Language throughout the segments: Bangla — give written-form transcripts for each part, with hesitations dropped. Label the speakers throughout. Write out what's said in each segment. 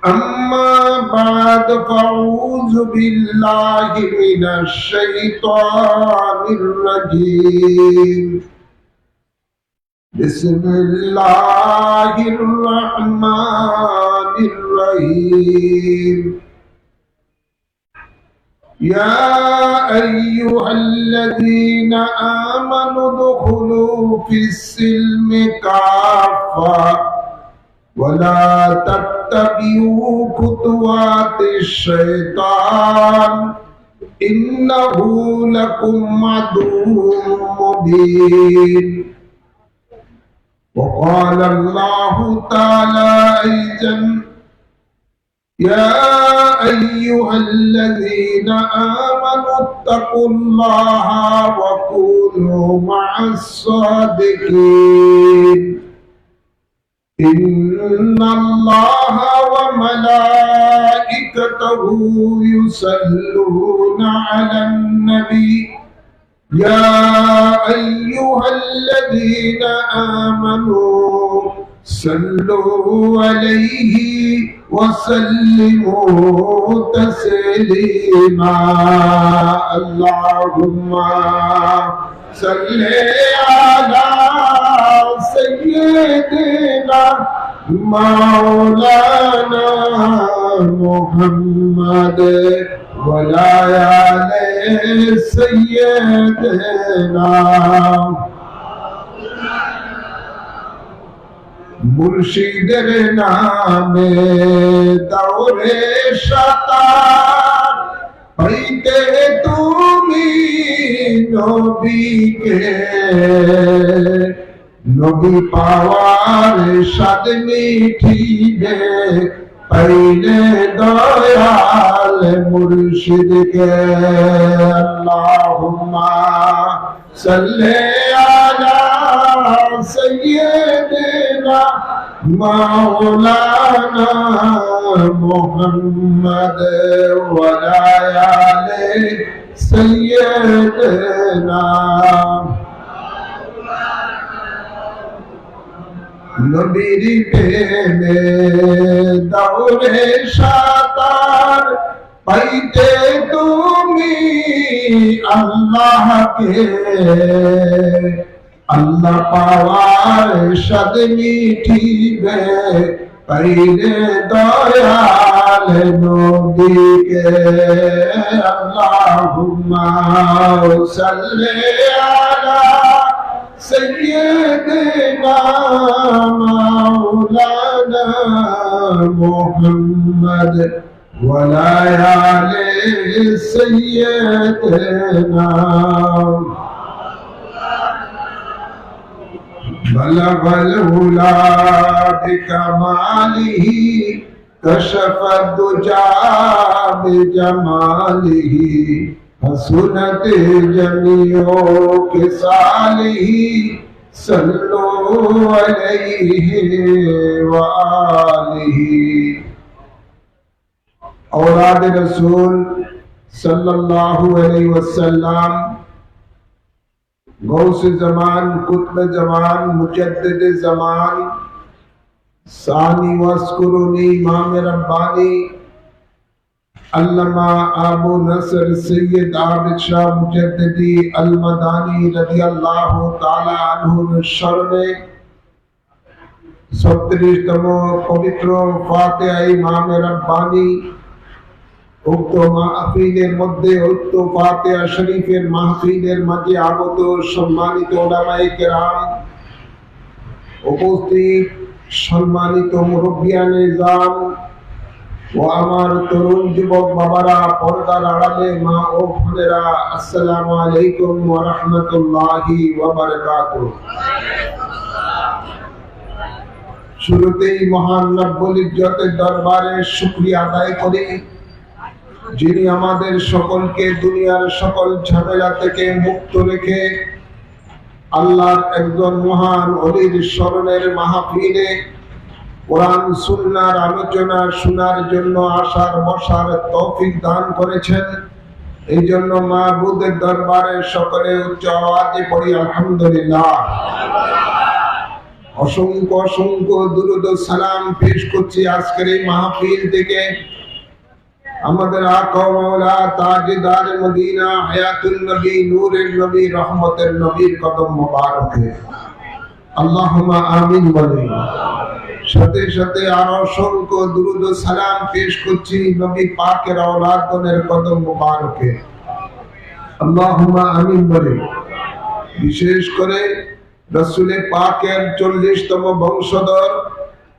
Speaker 1: أما بعد فأعوذ بالله من الشيطان الرجيم بسم الله الرحمن الرحيم يا أيها الذين آمنوا ادخلوا في السلم كافة ولا تتبعوا خطوات الشيطان إنه لكم عدو مبين. وقال الله تعالى أيضا يا أيها الذين آمنوا اتقوا الله وكونوا مع الصادقين إن الله وملائكته يصلون على النبي يا أيها الذين آمنوا صلوا عليه وسلموا تسليما. اللهم صل على سيدنا مولانا محمد وعلى آل سيدنا মুর্শিদের নামে দৌড়ে সাতার পাইতে তুমি নবীকে নবী পাওয়ার স্বাদ মিঠিবে পাইলে দয়াল মুর্শিদকে। আল্লাহুম্মা সাল্লি আলা সাইয়্যিদিনা মাওলানা মুহাম্মদ ওয়া আলা আলি সাইয়্যিদিনা। নবীর প্রেমে দৌড়ে সাতার পাইতে তুমি আল্লাহকে আল্লাহ পাওয়ার স্বাদ মিঠিবে পাইলে দয়াল নবীকে। আল্লাহুম্মা সাল্লি আলা سيدنا مولانا محمد وعلى آل سيدنا. بلغ العلا بكماله كشف الدجى بجماله حسنت جميع خصاله صلوا عليه وآله. औलाद रसूल सल्लल्लाहु अलैहि वसल्लम गौस जमान कुतुब जमान मुजद्दिद जमान सानी वस्कुरुनी इमाम रब्बानी अल्लामा अबू नसर सैयद आबिद शाह मुजद्दिदी अल-मदानी रदियल्लाहु ताला अन्हुर शरणे 36তম পবিত্র ফাতিহা ইমাম রব্বানি উক্ত মাহফিলের মধ্যে উক্ত ফাতিহা শরীফের মাহফিলের মাঝে আগত সম্মানিত উলামায়ে কেরাম, উপস্থিত সম্মানিত মুরব্বিয়ানে নিজাম ও আমার তরুণ যুবক বাবারা, পর্দার আড়ালে মা ও বোনেরা, আসসালামু আলাইকুম ওয়া রাহমাতুল্লাহি ওয়া বারাকাতুহু। শুরুতেই মহান রব্বুল ইজ্জতের দরবারে শুকরিয়া আদায় করি, যিনি আমাদের সকলকে দুনিয়ার সকল ঝামেলা থেকে মুক্ত রেখে আল্লাহর একজন মহান ওলির স্মরণের মাহফিলে কোরআন সুন্নাহর আলোচনা শোনার জন্য আসার বসার তৌফিক দান করেছেন। এই জন্য মাবুদের দরবারে সকলে উচ্চ আওয়াজে পড়ি আলহামদুলিল্লাহ। অসংখ্য অসংখ্য দুরূদ ও সালাম পেশ করছি আজকের এই মাহফিল থেকে আমাদের আকা মাওলা তাজদার মদিনা হায়াতুল নবী নূরের নবী রহমতের নবীর কদম মোবারকে আল্লাহুম্মা আমিন বলেন। সাথে সাথে আর অসংখ্য দুরূদ ও সালাম পেশ করছি নবী পাকের আওলাদগণের কদম মোবারকে আল্লাহুম্মা আমিন বলেন। বিশেষ করে রাসূলে পাকের 40তম বংশধর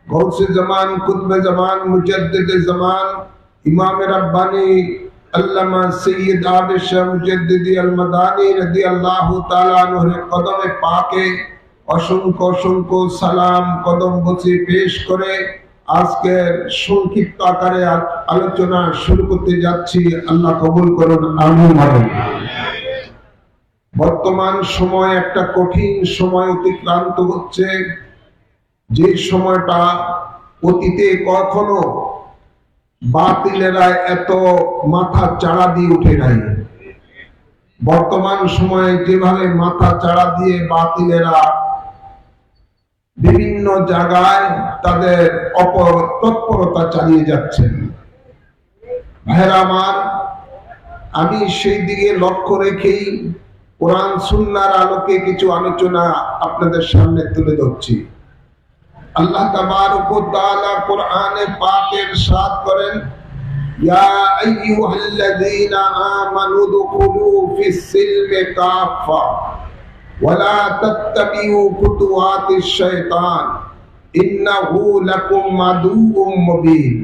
Speaker 1: গৌসে জামান কুতবে জামান মুজাদ্দিদে জামান ইমাম রাব্বানী আল্লামা সৈয়দ আবিদ শাহ মুজাদ্দিদি আল মাদানী রাদিয়াল্লাহু তাআলা আনহুর কদমে পাকে অসংখ্য অসংখ্য সালাম কদম বসে পেশ করে আজকের সংক্ষিপ্ত আকারে আলোচনা শুরু করতে যাচ্ছি। আল্লাহ কবুল করুন, আমিন। বর্তমান সময় একটা কঠিন সময় অতিক্রান্ত হচ্ছে, যে সময়টা অতীতে কখনো বাতিলেরা এত মাথা চাড়া দিয়ে উঠে নাই। বর্তমান সময়ে যেভাবে মাথা চাড়া দিয়ে বাতিলেরা বিভিন্ন জায়গায় তাদের তৎপরতা চালিয়ে যাচ্ছেন, ভাইরা আমার, আমি সেই দিকে লক্ষ্য রেখেই কোরআন সুন্নাহর আলোকে কিছু আলোচনা আপনাদের সামনে তুলে ধরছি। আল্লাহ তাবারক ওয়া তাআলা কোরআনে পাকে ইরশাদ করেন, ইয়া আইয়ুহাল্লাযীনা আমানু দুখুলু ফিস সিলমি কাফা ওয়া লা তাত্তাবিউ খুতুওয়াতিশ শাইতান ইন্নাহু লাকুম আদুউম মুবিন।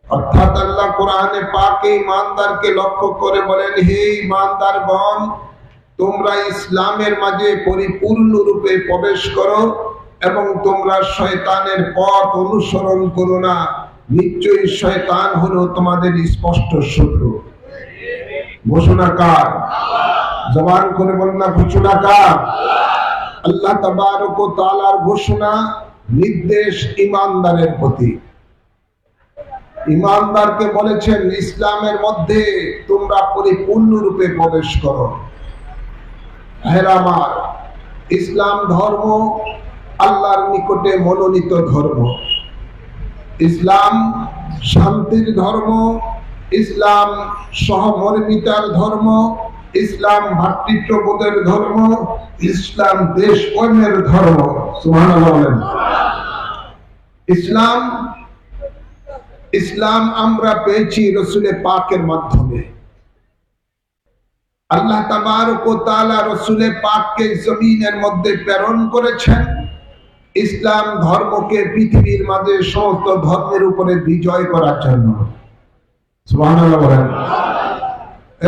Speaker 1: অর্থাৎ আল্লাহ কোরআনে পাকে ঈমানদারকে লক্ষ্য করে বলেন, হে ঈমানদারগণ, তোমরা ইসলামের মাঝে পরিপূর্ণরূপে প্রবেশ করো এবং তোমরা শয়তানের পথ অনুসরণ করো না, নিশ্চয়ই শয়তান হলো তোমাদের স্পষ্ট শত্রু। ঘোষণা কার? জবান করে বলেন না, ঘোষণা কার? আল্লাহ তাবারক ওয়া তাআলার ঘোষণা, নির্দেশ ঈমানদারের প্রতি। ঈমানদারকে বলেছেন ইসলামের মধ্যে তোমরা পরিপূর্ণরূপে প্রবেশ করো। আমার ইসলাম ধর্ম আল্লাহর নিকটে মনোনীত ধর্ম। ইসলাম শান্তির ধর্ম, ইসলাম সহমর্মিতার ধর্ম, ইসলাম ভ্রাতৃত্ববোধের ধর্ম, ইসলাম দেশ প্রেমের ধর্ম। সুবহানাল্লাহ বলেন। ইসলাম আমরা পেয়েছি রাসূলে পাকের মাধ্যমে। আল্লাহ তাবারক ওয়া তাআলা রাসূলে পাককে জমিনের মধ্যে প্রেরণ করেছেন ইসলাম ধর্মকে পৃথিবীর মাঝে সমস্ত ধর্মের উপরে বিজয় করার জন্য। সুবহানাল্লাহ বলেন।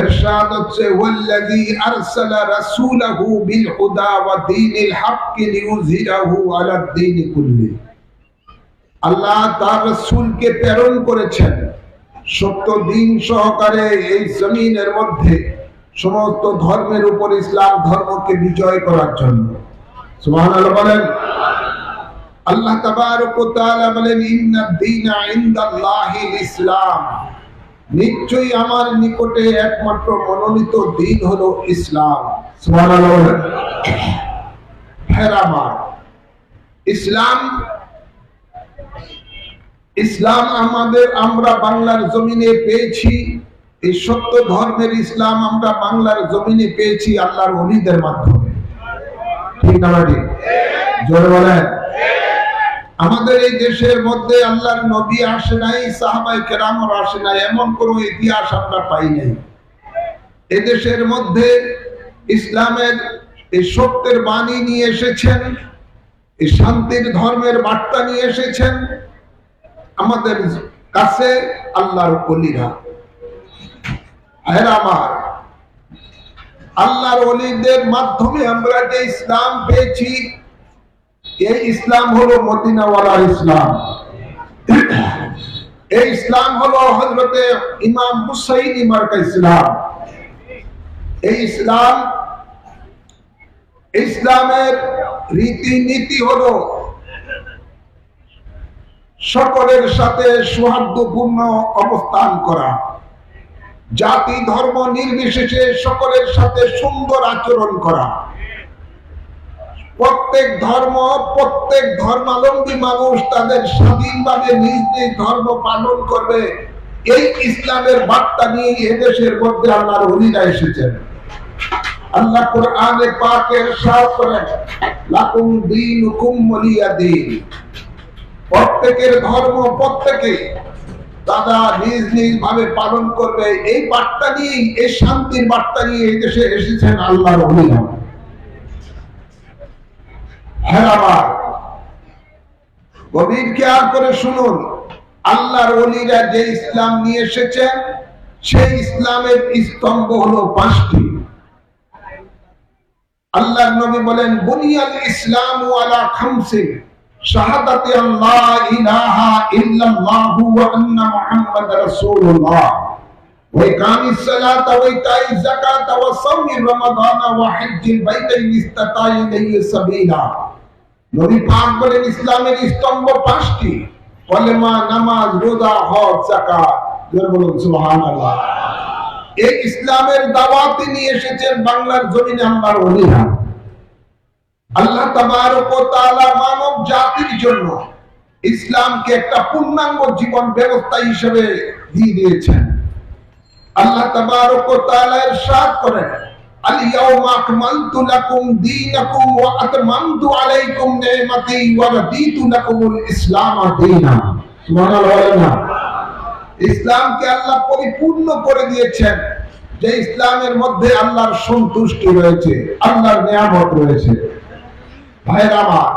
Speaker 1: ইরশাদ হচ্ছে, ওয়াল্লাযী আরসালা রাসূলাহু বিল হুদা ওয়া দীনিল হক লিইয়ুযহিরাহু আলাদ দীনি কুল্লি। আল্লাহ তার রাসূলকে প্রেরণ করেছেন সত্য দ্বীন সহকারে এই জমিনের মধ্যে সমস্ত ধর্মের উপর ইসলাম ধর্মকে বিজয় করার জন্য। সুবহানাল্লাহ বলেন। আল্লাহ তাবারক ওয়া তাআলা বলেন, ইন্নাদ দীনা ইনদাল্লাহিল ইসলাম, নিশ্চয়ই আমার নিকটে একমাত্র মনোনীত দ্বীন হলো ইসলাম। সুবহানাল্লাহ বলেন। আমার ইসলাম আমরা বাংলার জমিনে পেয়েছি। এই সত্য ধর্মের ইসলাম আমরা বাংলার জমিনে পেয়েছি আল্লাহর ওলিদের মাধ্যমে। ঠিক না ঠিক? জোরে বলেন। আমাদের এই দেশের মধ্যে আল্লাহর নবী আসে নাই, সাহাবায়ে কেরামও আসে নাই, এমন কোন ইতিহাস আমরা পাই নাই। এই দেশের মধ্যে ইসলামের এই সত্যের বাণী নিয়ে এসেছেন, এই শান্তির ধর্মের বার্তা নিয়ে এসেছেন আমাদের কাছে আল্লাহর ওলিরা। আমার আল্লাহর ওলিদের মাধ্যমে আমরা যে ইসলাম পেয়েছি, এই ইসলাম হলো মদিনাওয়ালার ইসলাম। এই ইসলাম হলো হযরতে ইমাম হুসাইনী মার্কা ইসলাম। এই ইসলামের রীতিনীতি হলো সকলের সাথে সৌহার্দ্যপূর্ণ অবস্থান করা, জাতি ধর্ম নির্বিশেষে সকলের সাথে সুন্দর আচরণ করা, প্রত্যেক ধর্মাবলম্বী মানুষ তাদের স্বাধীনভাবে নিজ নিজ ধর্ম পালন করবে, এই ইসলামের বার্তা নিয়ে এদেশের মধ্যে আল্লাহর ওলিরা এসেছেন। আল্লাহ কোরআনে পাকে ইরশাদ করেন, লাকুম দীনুকুম ওয়ালিয়া দীন। প্রত্যেকের ধর্ম প্রত্যেকে তারা নিজ নিজ ভাবে পালন করবে, এই বার্তা নিয়ে, এই শান্তির বার্তা নিয়ে এই দেশে এসেছেন আল্লাহর ওলিরা। হেরাবার গভীর খেয়াল করে শুনুন, আল্লাহর ওলিরা যে ইসলাম নিয়ে এসেছেন সেই ইসলামের স্তম্ভ হলো 5টি। আল্লাহর নবী বলেন, বুনিয়াল ইসলামু আলা খামসিন, শাহাদাতি আল্লাহ ইলাহা ইল্লাল্লাহু ওয়া আন্না মুহাম্মাদার রাসূলুল্লাহ, ওয়া ইকামিস সালাতা ওয়া ইতাইজ যাকাতা ওয়া সাওমি রমাদান ওয়া হজ্জিল বাইতাইন ইসতাতা ইলাইহি সাবিলা। নবী পাক বলেন, ইসলামের স্তম্ভ 5টি, কলেমা, নামাজ, রোজা, হজ, যাকাত। জোরে বলুন সুবহানাল্লাহ। এই ইসলামের দাওয়াত নিয়ে এসেছেন বাংলার জমিনে আল্লাহর ওলিরা। আল্লাহ তাবারক ওয়া তাআলা মানব জাতির জন্য ইসলামকে একটা পূর্ণাঙ্গ জীবন ব্যবস্থা হিসেবে দিয়ে দিয়েছেন। আল্লাহ তাবারক ওয়া তাআলা ইরশাদ করেন, আল ইয়াউমা আকমালতু লাকুম দীনাকুম ওয়া আতমামতু আলাইকুম নি'মাতি ওয়া রাদিতু লাকুমুল ইসলাম দীনা। সুবহানাল্লাহ। ইসলামকে আল্লাহ পরিপূর্ণ করে দিয়েছেন, যে ইসলামের মধ্যে আল্লাহর সন্তুষ্টি রয়েছে, আল্লাহর নিয়ামত রয়েছে। ভাইরা আমার,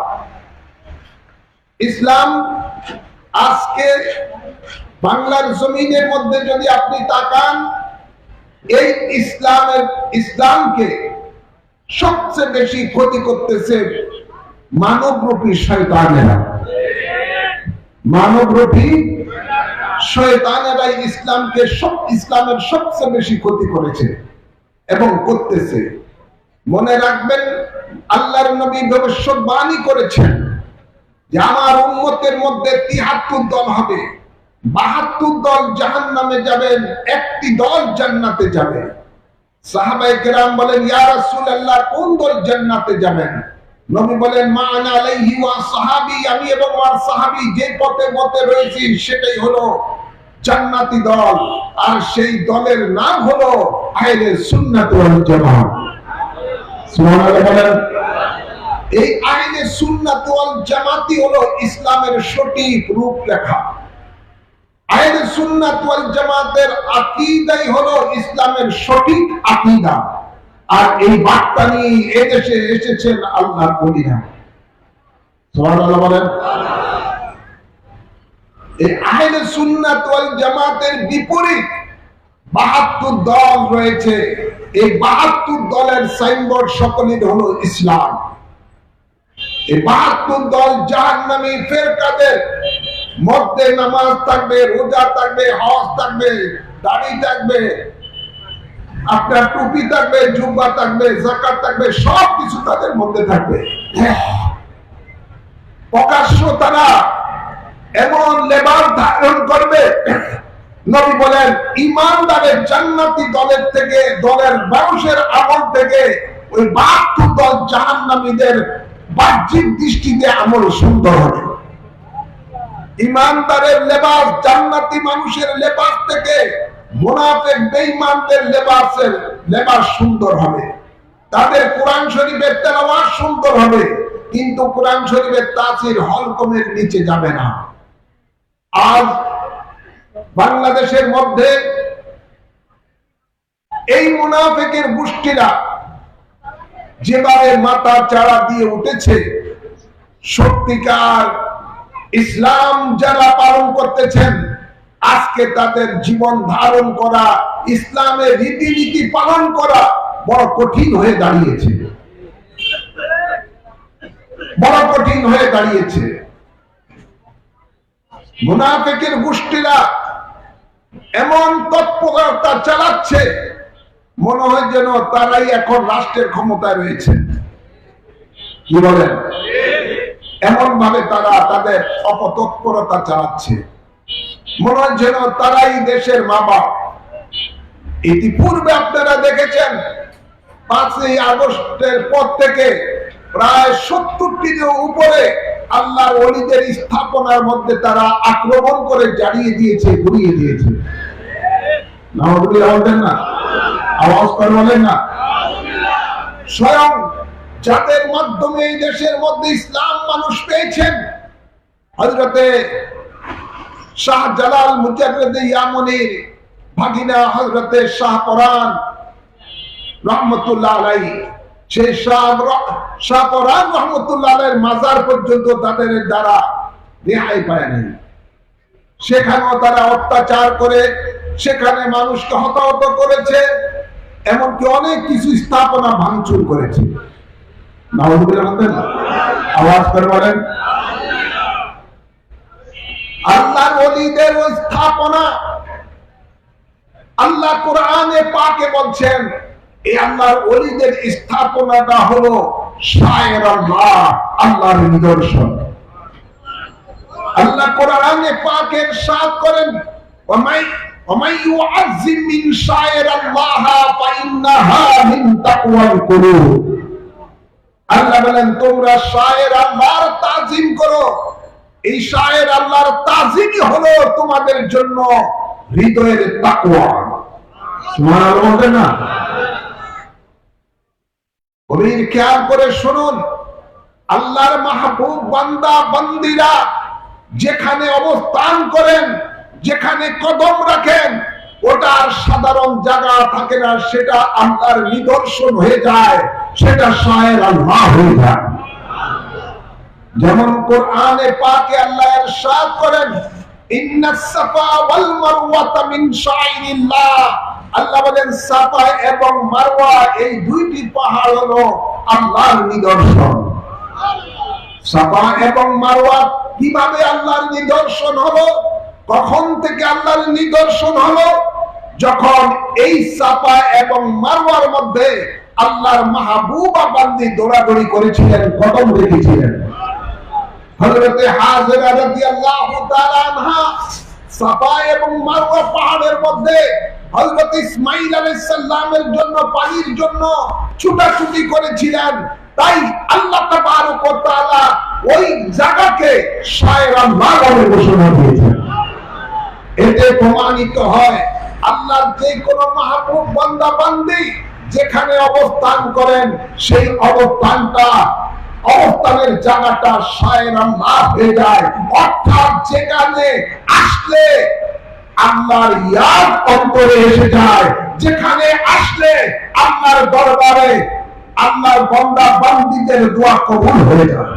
Speaker 1: ইসলাম আজকে বাংলার জমিনের মধ্যে যদি আপনি তাকান, এই ইসলামকে সবচেয়ে বেশি ক্ষতি করতেছে মানবরূপী শয়তানেরা। মানবরূপী শয়তানেরাই ইসলামের সবচেয়ে বেশি ক্ষতি করেছে এবং করতেছে। মনে রাখবেন, আল্লাহর নবী ভবিষ্যৎবাণী করেছেন যে আমার উম্মতের মধ্যে ৭৩ দল হবে, ৭২ দল জাহান্নামে যাবেন, 1টি দল জান্নাতে যাবে। সাহাবায়ে কেরাম বলেন, ইয়া রাসূলুল্লাহ, কোন দল জান্নাতে যাবেন? নবী বলেন, মা আনা আলাইহি ওয়া সাহাবী, আমি এবং আমার সাহাবী যে পথে রয়েছি সেটাই হলো জান্নাতি দল, আর সেই দলের নাম হলো আহলে সুন্নাত ওয়াল জামাত। সুবহানাল্লাহ বলেন। এই আহলে সুন্নাত ওয়াল জামাতই হলো ইসলামের সঠিক রূপরেখা। আহলে সুন্নাত ওয়াল জামাতের আকীদাই হলো ইসলামের সঠিক আকীদা, আর এই বার্তা নিয়ে এদেশে এসেছেন আল্লাহর ওলিরা। সুবহানাল্লাহ বলেন। এই আহলে সুন্নাত ওয়াল জামাতের বিপরীত ৭২ দল রয়েছে। এই ৭২ দলের সাইনবোর্ড সকলেই হলো ইসলাম। এই ৭২ দল জাহান্নামী ফেরকাদের মধ্যে নামাজ থাকবে, রোজা থাকবে, হজ থাকবে, দাড়ি থাকবে, আপনার টুপি থাকবে, জুব্বা থাকবে, যাকাত থাকবে, সবকিছু তাদের মধ্যে থাকবে। প্রকাশ্য তারা এমন লেবাস ধারণ করবে, নবী বলেন ঈমানদারের জান্নাতি দলের থেকে, দলের মানুষের আমল থেকে ওই ৭২ দল জাহান্নামীদের বাহ্যিক দৃষ্টিতে আমল সুন্দর হবে। ঈমানদারের লেবাস জান্নাতি মানুষের লেবাস থেকে মুনাফিক বেঈমানদের লেবাস সুন্দর হবে। তাদের কোরআন শরীফের তেলাওয়াত সুন্দর হবে, কিন্তু কোরআন শরীফের তাফসীর হলকমের নিচে যাবে না। আজ বাংলাদেশের মধ্যে এই মুনাফিকের গোষ্ঠীরা যেভাবে মাথা চাড়া দিয়ে উঠেছে, সত্যিকার ইসলাম যারা পালন করতেছেন, আজকে তাদের জীবন ধারণ করা, ইসলামের রীতিনীতি পালন করা বড় কঠিন হয়ে দাঁড়িয়েছে, বড় কঠিন হয়ে দাঁড়িয়েছে। মুনাফিকের গোষ্ঠীরা এমন তৎপরতা চালাচ্ছে, মনে হয় যেন তারাই এখন রাষ্ট্রের ক্ষমতায় রয়েছে। কি বলেন? এমন ভাবে তারা তাদের অপতৎপরতা চালাচ্ছে, মনে হয় যেন তারাই দেশের মা বাপ। ইতিপূর্বে আপনারা দেখেছেন 5ই আগস্টের পর থেকে প্রায় 70টির উপরে আল্লাহর ওলিদের স্থাপনার মধ্যে তারা আক্রমণ করে জ্বালিয়ে দিয়েছে, গুড়িয়ে দিয়েছে। নাউযুবিল্লাহ বলেন না, আওয়াজ করে বলেন না। স্বয়ং যাদের মাধ্যমে এই দেশের মধ্যে ইসলাম মানুষ পেয়েছেন, হযরতে শাহজালাল মুজাদ্দিদ ইয়ামানির ভাগিনা হযরতে শাহপরান রহমতুল্লাহ আলাইহি, সেই শাহপরান রহমতুল্লাহ আলাইহির মাজার পর্যন্ত তাদের দ্বারা রেহাই পায় নাই। সেখানেও তারা অত্যাচার করে সেখানে মানুষকে হতাহত করেছে, এমনকি অনেক কিছু স্থাপনা ভাঙচুর করেছে। নাউযুবিল্লাহ বলেন, আওয়াজ করে বলেন। আল্লাহর ওলিদের স্থাপনা আল্লাহ কোরআনে পাকে বলছেন, এই আল্লাহর ওলিদের স্থাপনাটা হলো শায়ের আল্লাহ, আল্লাহর নিদর্শন। আল্লাহ কোরআনে পাকে ইরশাদ করেন, ওয়ামাই ইউআযযিম মিন শায়ের আল্লাহ ফাইন্নাহা মিন তাকওয়াল কুলুব। আল্লাহ বলেন, তোমরা শায়ের আল্লাহর তাজিম করো, এই শায়ের আল্লাহর তাজিমই হলো তোমাদের জন্য হৃদয়ের তাকওয়া। সুবহানাল্লাহ বলেন না। গভীর খেয়াল করে শুনুন, আল্লাহর মাহবুব বান্দা বান্দীরা যেখানে অবস্থান করেন, যেখানে কদম রাখেন, ওটা আর সাধারণ জায়গা থাকে না, সেটা আল্লাহর নিদর্শন হয়ে যায়, সেটা শায়ের আল্লাহ হয়ে যায়। যেমন কোরআনে পাকে আল্লাহ ইরশাদ করেন, ইন্নাস সাফা ওয়াল মারওয়াতা মিন শাইরিল্লাহ। আল্লাহ বলেন, সাফা এবং মারওয়া এই দুইটি পাহাড় হলো আল্লাহর নিদর্শন। সাফা এবং মারওয়া কিভাবে আল্লাহর নিদর্শন হলো, কখন থেকে আল্লাহর নিদর্শন হলো? যখন এই সাফা এবং মারওয়ার মধ্যে আল্লাহর মাহবুবা বান্দি দৌড়াদৌড়ি করেছিলেন, কদম রেখেছিলেন। হযরতে হাজেরা রাদিয়াল্লাহু তাআলা আনহা সাফা এবং মারওয়া পাহাড়ের মধ্যে হযরত ইসমাঈল আলাইহিস সালামের জন্য পানির জন্য ছুটাছুটি করেছিলেন। তাই আল্লাহ তাবারক ওয়া তাআলা ওই জায়গাকে শায়ের আল্লাহ বলে ঘোষণা দিয়েছেন। এতে প্রমাণিত হয় আল্লাহর যে কোনো মাহবুব বান্দা বান্দি যেখানে অবস্থান করেন, সেই অবস্থানের জায়গাটা শায়ের আল্লাহ হয়ে যায়। অর্থাৎ যেখানে আসলে আল্লাহর ইয়াদ অন্তরে এসে যায়, যেখানে আসলে আল্লাহর দরবারে আল্লাহর বান্দা বান্দীদের দোয়া কবুল হয়ে যায়।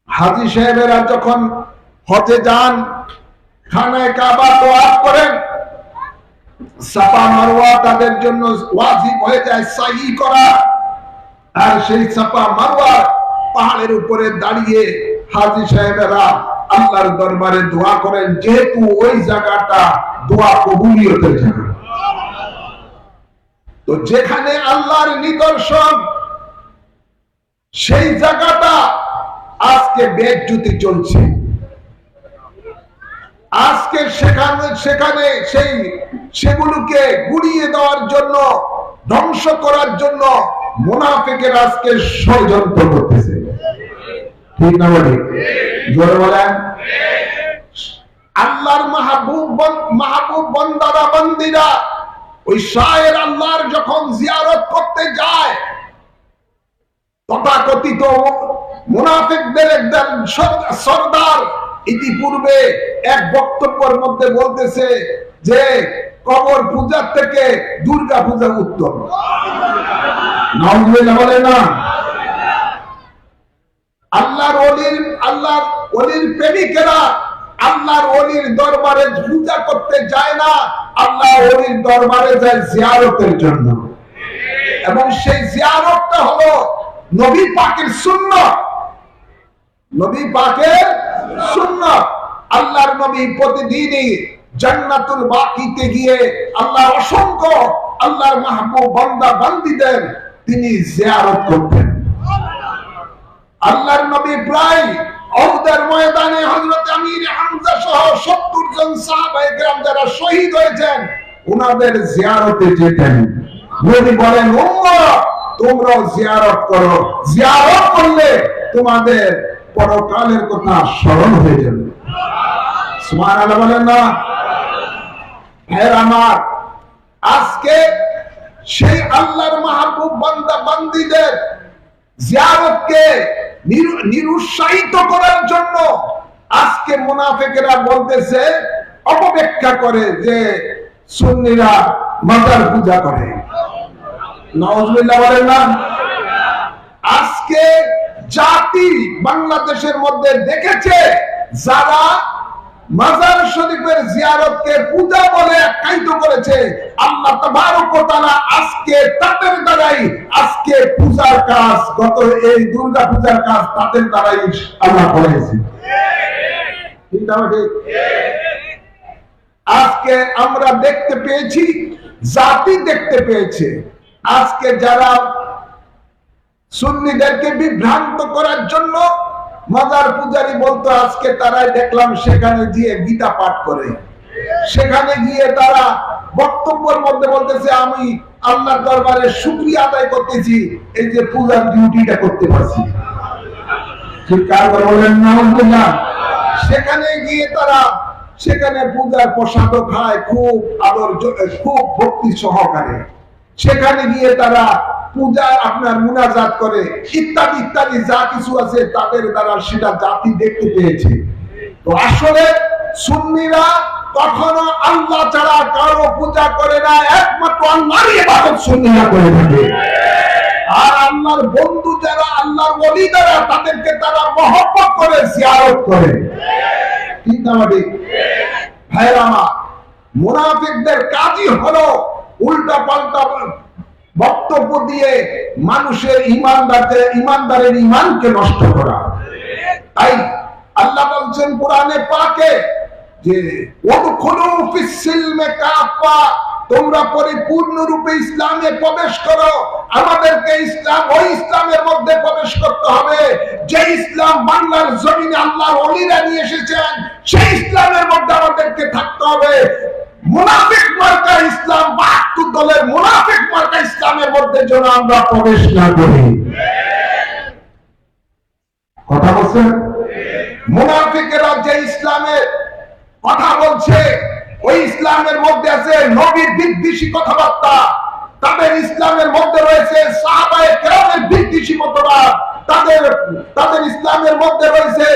Speaker 1: হাজী সাহেবেরা যখন হজে যান, খানায়ে কাবা তওয়াফ করেন, সাফা মারওয়া তাদের জন্য ওয়াজিব হয়ে যায় সাই করা। আর সেই সাফা মারওয়া পাহাড়ের উপরে দাঁড়িয়ে হাজী সাহেবেরা আল্লাহর দরবারে দোয়া করেন, যেহেতু ওই জায়গাটা দোয়া কবুলিয়তের জায়গা। তো যেখানে আল্লাহর নিদর্শন, সেই জায়গাটা আজকে বেজ্জতি চলছে। আজকে সেখানে সেগুলোকে গুড়িয়ে দেওয়ার জন্য, ধ্বংস করার জন্য মুনাফিকের আজকে ষড়যন্ত্র করতেছে। ঠিক না বলে? জোরে বলেন। আল্লাহর মাহবুব বান্দারা বান্দিরা ওই শায়ের আল্লাহর যখন জিয়ারত করতে যায়, তথাকথিত মুনাফিকদের একজন সরদার ইতিপূর্বে এক বক্তব্যের মধ্যে বলতেছে যে কবর পূজার থেকে দুর্গা পূজা উত্তম। নাউযুবিল্লাহ বলে না। আল্লাহর ওলির প্রেমিকেরা আল্লাহর ওলির দরবারে পূজা করতে যায় না, আল্লাহ ওলির দরবারে যায় জিয়ারতের জন্য। এবং সেই জিয়ারতটা হলো নবী পাকের সুন্নাত। নবী পাকের সুন্নাত। আল্লাহর নবী প্রতিদিনই জান্নাতুল বাকিতে গিয়ে আল্লাহর অসংখ্য আল্লাহর মাহবুব বান্দা বান্দীদের তিনি জিয়ারত করতেন। আল্লাহর নবী প্রায় উহুদের ময়দানে হযরত আমির হামজা সহ 70 জন সাহাবায়ে কেরাম যারা শহীদ হয়েছেন, ওনাদের জিয়ারতে যেতেন। নবী বলেন, উম্মত তোমরাও জিয়ারত করো। জিয়ারত করলে তোমাদের পরকালের কথা স্মরণ হয়ে যাবে। সুবহানাল্লাহ বলেন না? ভাইয়ের আমার, আজকে সেই আল্লাহর মাহবুব বান্দা বান্দীদের জিয়ারতকে নিরুৎসাহিত করার জন্য আজকে মুনাফিকেরা বলতেছে, অপব্যাখ্যা করে যে সুন্নিরা মাজার পূজা করে। নাউজুবিল্লাহ বলেন না? আজকে জাতি বাংলাদেশের মধ্যে দেখেছে যারা মাজার শরীফের জিয়ারতকে পূজা বলে আখ্যায়িত করেছে, আল্লাহ তাবারক ওয়া তাআলা আজকে তাদের দ্বারাই আজকে পূজার কাজ, গত এই দুর্গা পূজার কাজ তাদের দ্বারাই আল্লাহ করেছে। ঠিক না? আজকে আমরা দেখতে পেয়েছি, জাতি দেখতে পেয়েছে, আজকে যারা সুন্নিদেরকে বিভ্রান্ত করার জন্য মাজার পূজারি বলতো, আজকে তারাই দেখলাম সেখানে গিয়ে গীতা পাঠ করে, সেখানে গিয়ে তারা বক্তব্যের মধ্যে বলতেছে আমি আল্লাহর দরবারে শুকরিয়া আদায় করতেছি এই যে পূজার ডিউটিটা করতে পারছি। ঠিক কার বলেন না? সেখানে গিয়ে তারা সেখানে পূজার প্রসাদ খায় খুব আদর, খুব ভক্তি সহকারে। সেখানে গিয়ে তারা পূজা আপনার মুনাজাত করে, ইত্যাদি ইত্যাদি যা কিছু আছে তাদের দ্বারা সেটা জাতি দেখতে পেয়েছে। তো আসলে সুন্নিরা কখনো আল্লাহ ছাড়া কারো পূজা করে না, একমাত্র আল্লাহর ইবাদত সুন্নিরা করে থাকে। আর আল্লাহর বন্ধু যারা, আল্লাহর ওলি যারা, তাদেরকে তারা মহব্বত করে, জিয়ারত করে। ঠিক না? ভাইরা আমার, মুনাফিকদের কাজই হলো উল্টা পাল্টা বক্তব্য দিয়ে মানুষের ইমানদারের ইমানকে নষ্ট করা। তাই আল্লাহ বলছেন কোরআনে পাকে যে ওয়াদখুলু ফিস সিলমে কাফা, তোমরা পরিপূর্ণ রূপে ইসলামে প্রবেশ করো। আমাদেরকে ইসলাম, ওই ইসলামের মধ্যে প্রবেশ করতে হবে যে ইসলাম বাংলার জমিনে আল্লাহর ওলিরা নিয়ে এসেছেন, সেই ইসলামের মধ্যে আমাদেরকে থাকতে হবে। মুনাফিক মার্কা ইসলাম, ৭২ দলের মুনাফিক মার্কা ইসলামের মধ্যে যেন আমরা প্রবেশ না করি। কথা বলছেন? মুনাফিকেরা যে ইসলামের কথা বলছে, ওই ইসলামের মধ্যে আছে নবীর বিদ্বেষী কথাবার্তা, তাদের ইসলামের মধ্যে রয়েছে সাহাবায়ে কেরামের বিদ্বেষী মতবাদ, তাদের ইসলামের মধ্যে রয়েছে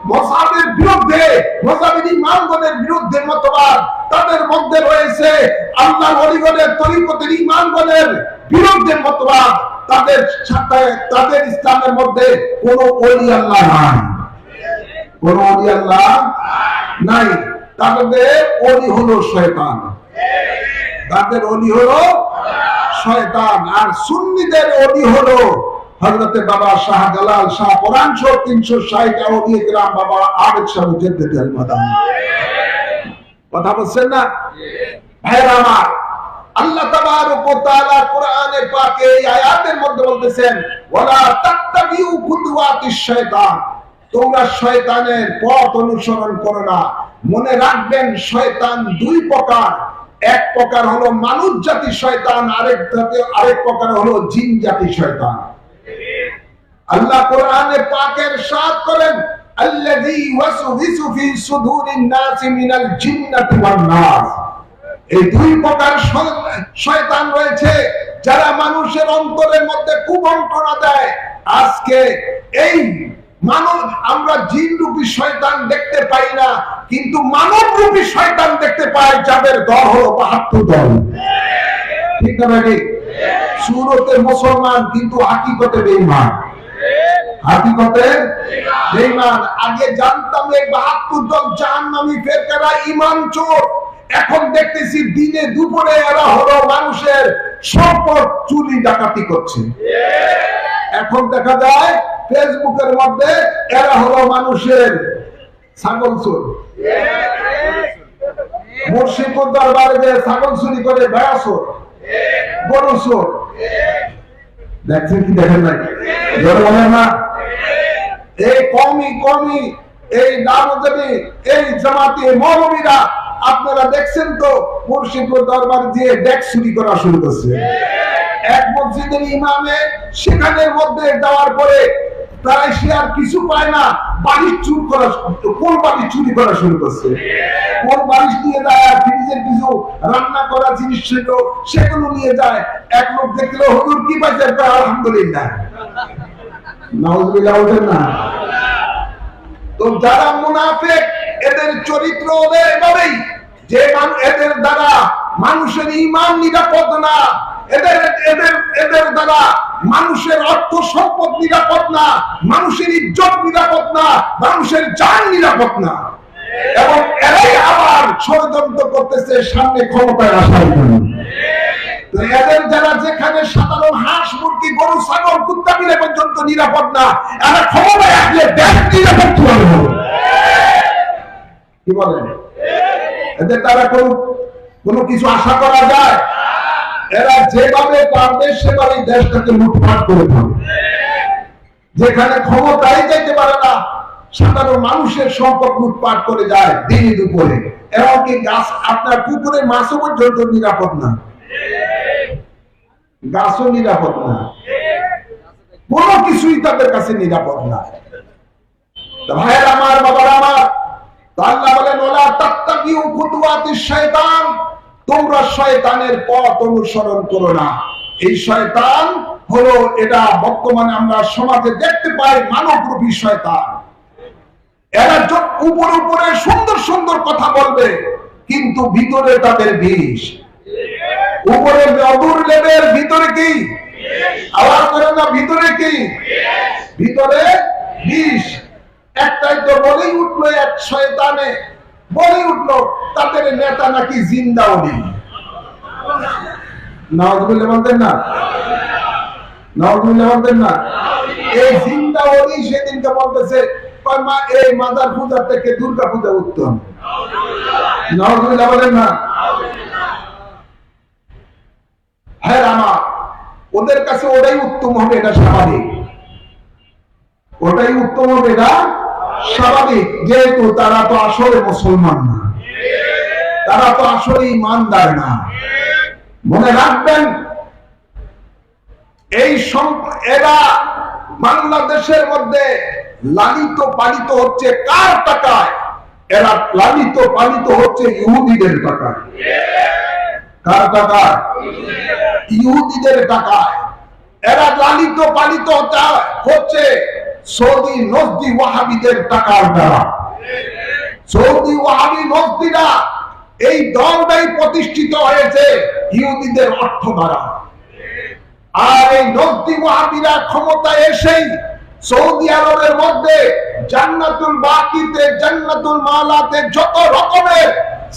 Speaker 1: মযহাবের বিরুদ্ধে, মযহাবের ইমামগণের বিরুদ্ধে মতবাদ, তাদের মধ্যে রয়েছে আল্লাহর ওলিগণের তরিকতের ইমামগণের বিরুদ্ধে মতবাদ। তাদের সাথে, তাদের ইসলামের মধ্যে কোনো ওলি আল্লাহ নাই, কোনো ওলি আল্লাহ নাই। তাদের ওলি হলো শয়তান, তাদের ওলি হলো শয়তান। আর সুন্নিদের ওলি হলো হযরতে বাবা শাহজালাল শাহ কোরআন শরীফ ৩৬০ আউলিয়া কিরাম, বাবা আবেদ শাহ মুজাদ্দিদ আল মাদানী। কথা বলছেন না? ভাইরা আমার, আল্লাহ তাবারক ওয়া তাআলা কোরআনে পাকে এই আয়াতের মধ্যে বলতেছেন ওয়ালা তাত্তাবিউ খুতুওয়াতিশ শায়তান, তোমরা শয়তানের পথ অনুসরণ করো না। মনে রাখবেন শয়তান দুই প্রকার, এক প্রকার হলো মানুষ জাতি শয়তান, আরেক প্রকার হলো জিন জাতি শয়তান। আল্লাহ কোরআনে পাকে ইরশাদ করেন আল্লাযী ওয়াসওয়িসু ফি সুদুরিন নাসি মিনাল জিন্নাতি ওয়ান নাস, এই দুই প্রকার শয়তান রয়েছে যারা মানুষের অন্তরের মধ্যে কুমন্ত্রণা দেয়। আজকে এই মানব, আমরা জিন রূপী শয়তান দেখতে পাই না, কিন্তু মানব রূপী শয়তান দেখতে পাই, যাদের দল হলো ৭২ দল। ঠিক না ভাই? সুরতে মুসলমান কিন্তু হাকিকতে বেঈমান, হাকিকতে বেঈমান। আগে জানতাম এই ৭২ দল জাহান্নামী ফেরেশতারা ঈমান চোর, এখন দেখতেছি দিনে দুপুরে এরা হলো মানুষের সম্পদ চুরি ডাকাতি করছে। এখন দেখা যায় ফেসবুকের মধ্যে এরা হলো মানুষের ছাগল চোর। মুর্শিদপুর দরবারে যে ছাগল চুরি করে, বেড়া চোর, গরু চোর। দেখছেন কি দেখেন নাই? বলেন না? এই কওমি এই নামজাবি, এই জামাতি মৌলবীরা আপনারা দেখছেন তো মুর্শিদপুর দরবার দিয়ে ডেক চুরি করা শুরু করছে। এক মসজিদের ইমামে সেখানের মধ্যে যাওয়ার পরে তারা সে আর কিছু পায় না, বালিশ চুরি করা, কোন বালিশ চুরি করা শুরু করছে। কোন বালিশ নিয়ে যায় আর ফ্রিজের কিছু রান্না করা জিনিস ছিল সেগুলো নিয়ে যায়। এক লোক দেখলো হুজুর কি পাইছে, আলহামদুলিল্লাহ, নাউজুবিল্লাহ বলতেন না। তো যারা মুনাফিক এদের চরিত্র ওদের এভাবেই, যে এদের দ্বারা মানুষের ঈমান নিরাপদ না, এদের দ্বারা মানুষের অর্থ সম্পদ নিরাপদ না, মানুষের ইজ্জত নিরাপদ না, মানুষের জান নিরাপদ না। এবং এরাই আবার ষড়যন্ত্র করতেছে সামনে ক্ষমতায় আসার জন্য। এদের যারা যেখানে সাধারণ হাঁস মুরগি গরু ছাগল কুত্তা মিলে পর্যন্ত নিরাপদ না, এরা ক্ষমতায় আসলে দেশ নিরাপদ কিভাবে হবে? কি বলেন? এদের দ্বারা কোনো কিছু আশা করা যায়? এরা যেভাবে পারবে সেভাবে দেশটাকে লুটপাট করে থাকবে। যেখানে ক্ষমতায় যেতে পারে না, সাধারণ মানুষের সম্পদ লুটপাট করে যায় দিনের উপরে। এমনকি গাছ, আপনার পুকুরের মাছও পর্যন্ত নিরাপদ না, গাছও নিরাপদ না, কোনো কিছুই তাদের কাছে নিরাপদ না। ভাইয়ের আমার, বাবার আমার, আল্লাহ বলেন ওয়ালা তাত্তাবিউ খুতুওয়াতিশ শায়তান, তোমরা শয়তানের পথ অনুসরণ করো না। এই শয়তান হলো, এটা বর্তমানে আমরা সমাজে দেখতে পাই, মানবরূপী শয়তান। এরা উপরে উপরে সুন্দর সুন্দর কথা বলবে, কিন্তু ভিতরে তাদের বিষ। উপরে মধুর লেবের, ভিতরে কি? আওয়াজ করে না, ভিতরে কি? ভিতরে বিষ। একটাই তো বলেই উঠলো, এক শয়তানে বলেই উঠলো তাদের নেতা নাকি জিন্দাউলি। নাউজুবিল্লাহ বলতেন না, নাউজুবিল্লাহ বলতেন না। এই জিন্দাউলি সেদিনকে বলতেছে এই মাদার পূজা থেকে দুর্গা পূজা উত্তম। নাউজুবিল্লাহ বলেন না। হ্যাঁ রামা, ওদের কাছে ওটাই উত্তম হবে, এটা স্বাভাবিক। ওটাই উত্তম হবে, এটা স্বাভাবিক, যেহেতু তারা তো আসলে মুসলমান না, তারা তো আসলে ইমানদার না। মনে রাখবেন, এই এরা বাংলাদেশের মধ্যে লালিত পালিত হচ্ছে কার টাকায়? এরা লালিত পালিত হচ্ছে ইহুদিদের টাকায়। কার টাকায়? ইহুদিদের টাকায়। এরা লালিত পালিত হচ্ছে সৌদি নজদি ওয়াহাবিদের টাকার দ্বারা। সৌদি ওয়াহাবি নজদিরা, এই দলটাই প্রতিষ্ঠিত হয়েছে ইহুদিদের অর্থ দ্বারা। আর এই নজদি ওয়াহাবিরা ক্ষমতায় এসেই সৌদি আরবের মধ্যে জান্নাতুল বাকিতে, জান্নাতুল মালাতে যত রকমের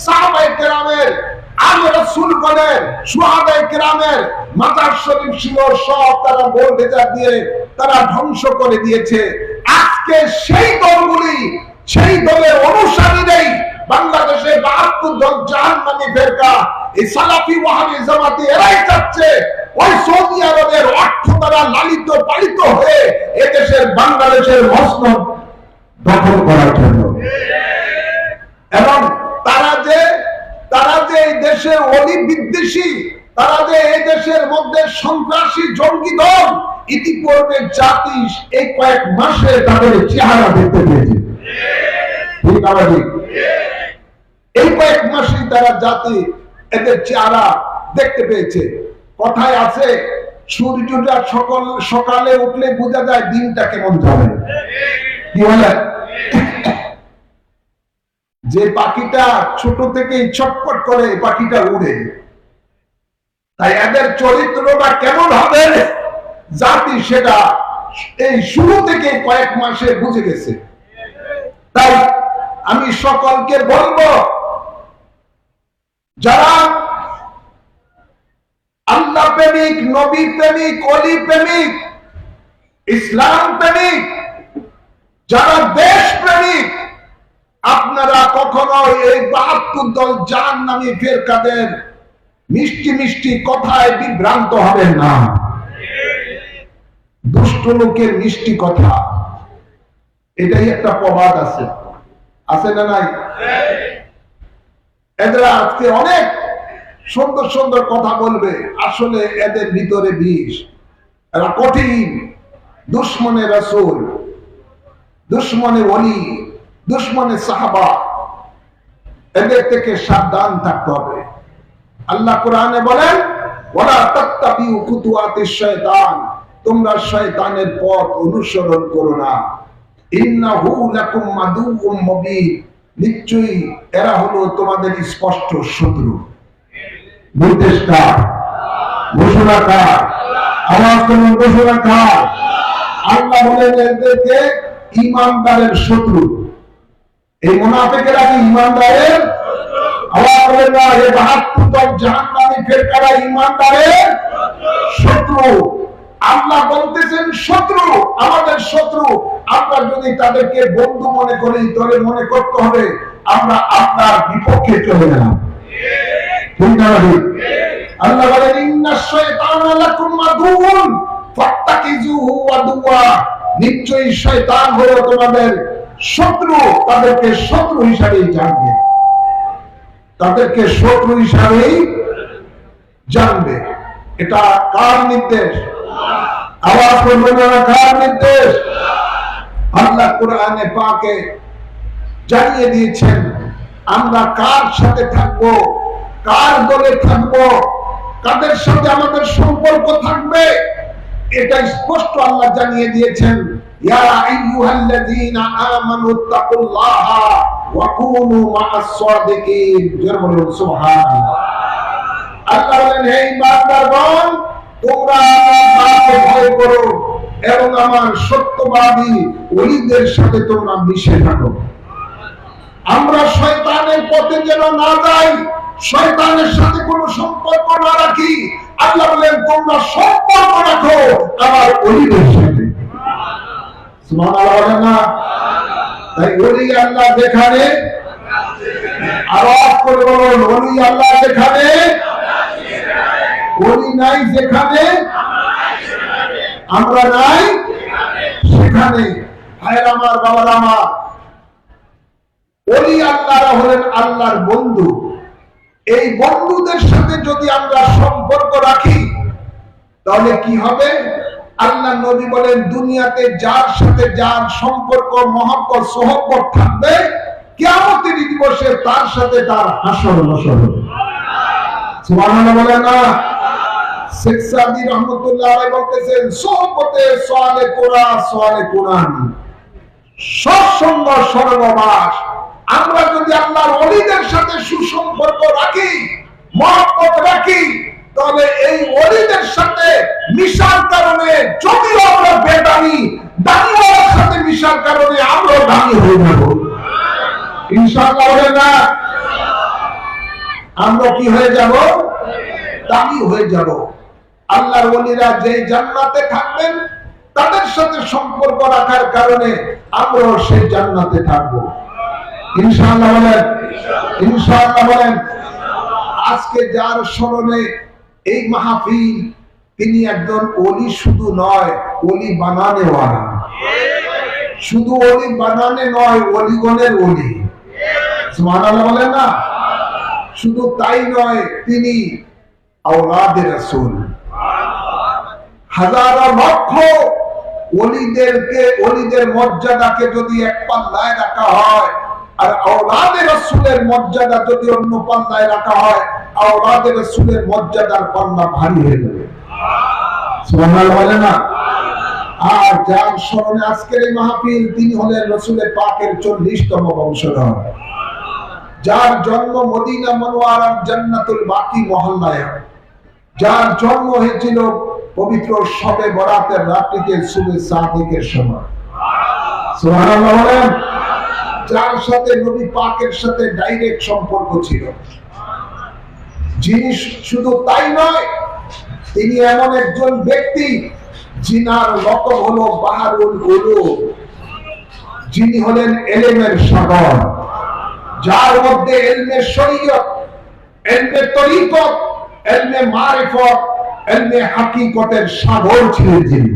Speaker 1: সাহাবায়ে কেরামের, আগে রাসূলগণের, সুহাদায়ে কেরামের মাজার শরীফ ছিল, সব তারা গোলভেজা দিয়ে তারা ধ্বংস করে দিয়েছে। আজকে সেই দলগুলি, সেই দলের অনুসারীরাই বাংলাদেশে ৭২ দল জাহান্নামী ফেরকা, এই সালাফি ওয়াহাবি জামাতি, এরাই চাচ্ছে ওই সৌদি আরবের অর্থ দ্বারা লালিত পালিত হয়ে এদেশের বাংলাদেশের মসনদ দখল করার জন্য। এবং তারা যে এই দেশের অলি বিদ্বেষী, তারা যে এই দেশের মধ্যে সন্ত্রাসী জঙ্গি দল, ইতিপূর্বে জাতি এই কয়েক মাসে তাদের চেহারা দেখতে পেয়েছে। ঠিক আছে, এই কয়েক মাসে তারা জাতি এদের চেহারা দেখতে পেয়েছে। কথায় আছে, সূর্যটা সকালে উঠলে বোঝা যায় দিনটা কেমন যাবে। কি বলে? যে পাখিটা ছোট থেকেই ছটফট করে, পাখিটা উড়ে। তাই এদের চরিত্রটা কেমন হবে জাতি, সেটা এই শুরু থেকে কয়েক মাসে বুঝে গেছে। তাই আমি সকলকে বলবো, যারা আল্লাহ প্রেমিক, নবী প্রেমিক, ওলি প্রেমিক, ইসলাম প্রেমিক, যারা দেশ প্রেমিক, আপনারা কখনো এই ৭২ দল জাহান্নামী ফেরকাদের মিষ্টি মিষ্টি কথায় বিভ্রান্ত হবেন না। দুষ্ট লোকের মিষ্টি কথা, এটাই একটা প্রবাদ আছে, আছে না নাই? এদের আজকে অনেক সুন্দর সুন্দর কথা বলবে, আসলে এদের ভিতরে বিষ। এরা কঠিন দুশ্মনে রাসূল, দুশ্মনে ওলি, দুশ্মনে সাহাবা। এদের থেকে সাবধান থাকতে হবে। আল্লাহ কোরআনে বলেন, ওয়ালা তাত্তাবিউ খুতুওয়াতিশ শায়তান, তোমরা শয়তানের পথ অনুসরণ করো না। ইন্নাহু লাকুম আদুউম মুবিন, নিশ্চয়ই এরা হলো তোমাদের স্পষ্ট শত্রু। নির্দেশ কার? ঘোষণা কার? আওয়াজ করে ঘোষণা কার? আল্লাহ বলেন এদেরকে ঈমানদারের শত্রু। এই মুনাফিকেরা কি ঈমানদারের? আল্লাহ বলেন না, এই ৭২ জন জাহান্নামী ফেরকারা ঈমানদারের শত্রু। আল্লাহ বলতেছেন শত্রু, আমাদের শত্রু। আমরা যদি তাদেরকে বন্ধু মনে করি, তাহলে মনে করতে হবে আমরা আপনার বিপক্ষে চলে গেলাম। ঠিক না? আল্লাহ বলেন, ইন্নাশ শায়তানা লাকুম আদুউন ফাত্তাকিজুহু আদুওয়া, নিশ্চয়ই শয়তান হলো তোমাদের শত্রু, তাদেরকে শত্রু হিসাবেই জানবে, তাদেরকে শত্রু হিসাবেই জানবে। এটা কার নির্দেশ? আওয়াজ করবেন না, কার নির্দেশ? আল্লাহ কোরআনে পাকে জানিয়ে দিয়েছেন আমরা কার সাথে থাকবো, কার দলে থাকবো, কাদের সাথে আমাদের সম্পর্ক থাকবে, এটা স্পষ্ট আল্লাহ জানিয়ে দিয়েছেন। ইয়া আইয়ুহাল্লাযীনা আমানুত্তাকুল্লাহা ওয়া কুনু মা'আস সাদিকিন। জোরে বলুন সুবহানাল্লাহ। আল্লাহ বলেন, হে ঈমানদারগণ, তোমরা আল্লাহকে ভয় করো এবং আমার সত্যবাদী ওলিদের সাথে তোমরা মিশে থাকো। আমরা শয়তানের পথে যেন না যাই, শয়তানের সাথে কোনো সম্পর্ক না রাখি। আল্লাহ বলেন, তোমরা সম্পর্ক রাখো আমার ওলিদের সাথে। সুবহানাল্লাহ বলেন না? তাই ওলি আল্লাহ যেখানে, আওয়াজ করে বলুন, ওলি আল্লাহ যেখানে, ওলি নাই যেখানে, আমরা নাই সেখানে। ভাইয়ের আমার, বাবার আমার, ওলি আল্লাহরা হলেন আল্লাহর বন্ধু। এই বন্ধুদের সাথে যদি আমরা সম্পর্ক রাখি তাহলে কি হবে? আল্লাহ নবী বলেন, দুনিয়াতে যার সাথে যার সম্পর্ক, মহব্বত, সোহবত থাকবে, কিয়ামতের দিবসে তার সাথে তার হাসর নাসর হবে। সুবহানাল্লাহ বলেন না? শেখ সাদি রহমতুল্লাহ আলাইহি বলতেছেন, সোহবতে সোয়ালে কোরআন, সোয়ালে কোরআন, সৎসঙ্গ সর্ববাস। আমরা যদি আল্লাহর ওলিদের সাথে সুসম্পর্ক রাখি, মহব্বত রাখি, তাহলে এই ওলিদের সাথে মিশার কারণে যদিও আমরা বেদানি, দানিওয়ালার সাথে মিশার কারণে আমরা দানি হয়ে যাব ইনশাআল্লাহ। হবে না? আমরা কি হয়ে যাব? দানি হয়ে যাব। আল্লাহর ওলিরা যে জান্নাতে থাকবেন, তাদের সাথে সম্পর্ক রাখার কারণে আমরাও সেই জান্নাতে থাকবো ইনশাআল্লাহ। বলেন ইনশাআল্লাহ। বলেন, আজকে যার স্মরণে এই মাহফিল, তিনি একজন ওলি শুধু নয়, ওলি বানানেওয়ালা। শুধু ওলি বানানে নয়, ওলিগণের ওলি। সুবহানাল্লাহ বলেন না? শুধু তাই নয়, তিনি আওলাদে রাসূল। হাজারো লক্ষ ওলিদেরকে, ওলিদের মর্যাদাকে যদি এক পাল্লায় রাখা হয়, আর আওলাদে রাসূলের মর্যাদা যদি অন্য পাল্লায় রাখা হয়, আওলাদে রাসূলের মর্যাদার পাল্লা ভারী হয়ে যাবে। সুবহানাল্লাহ বলেন না? আর যার স্মরণে আজকের এই মাহফিল, তিনি হলেন রাসূলের পাকের 40তম বংশধর, যার জন্ম মদিনা মুনওয়ারার জান্নাতুল বাকি মহল্লায়, যার জন্ম হয়েছিল পবিত্র শবে বরাতের রাত্রিতে সুবে সাদিকের সময়। সুবহানাল্লাহ বলেন। যার সাথে নবী পাকের সাথে ডাইরেক্ট সম্পর্ক ছিল। যিনি শুধু তাই নয়, তিনি এমন একজন ব্যক্তি যিনার লকব হলো বাহারুল উলুম, যিনি হলেন ইলমের সাগর, যার মধ্যে ইলমে শরীয়ত, ইলমে তরিকত, ইলমে মারিফত, ইলমে হাকিকতের সাগর ছিলেন যিনি।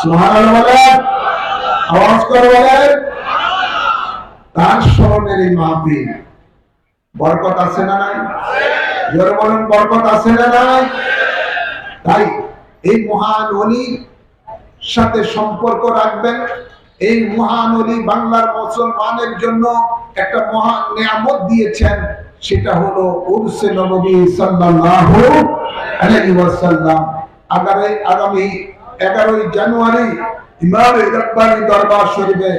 Speaker 1: সুবহানাল্লাহ বলেন, আওয়াজ করে বলেন। তার স্মরণের এই মাহফিল, বরকত আছে না নাই? জোরে বলুন, বরকত আছে না নাই? তাই এই মহান ওলির সাথে সম্পর্ক রাখবেন। এই মহান ওলি বাংলার মুসলমানের জন্য একটা মহান নিয়ামত দিয়েছেন, সেটা হলো উরসে নববী সাল্লাল্লাহু আলাইহি ওয়াসাল্লাম। আগামী 11 জানুয়ারি ইমাম রব্বানী দরবার শরীফে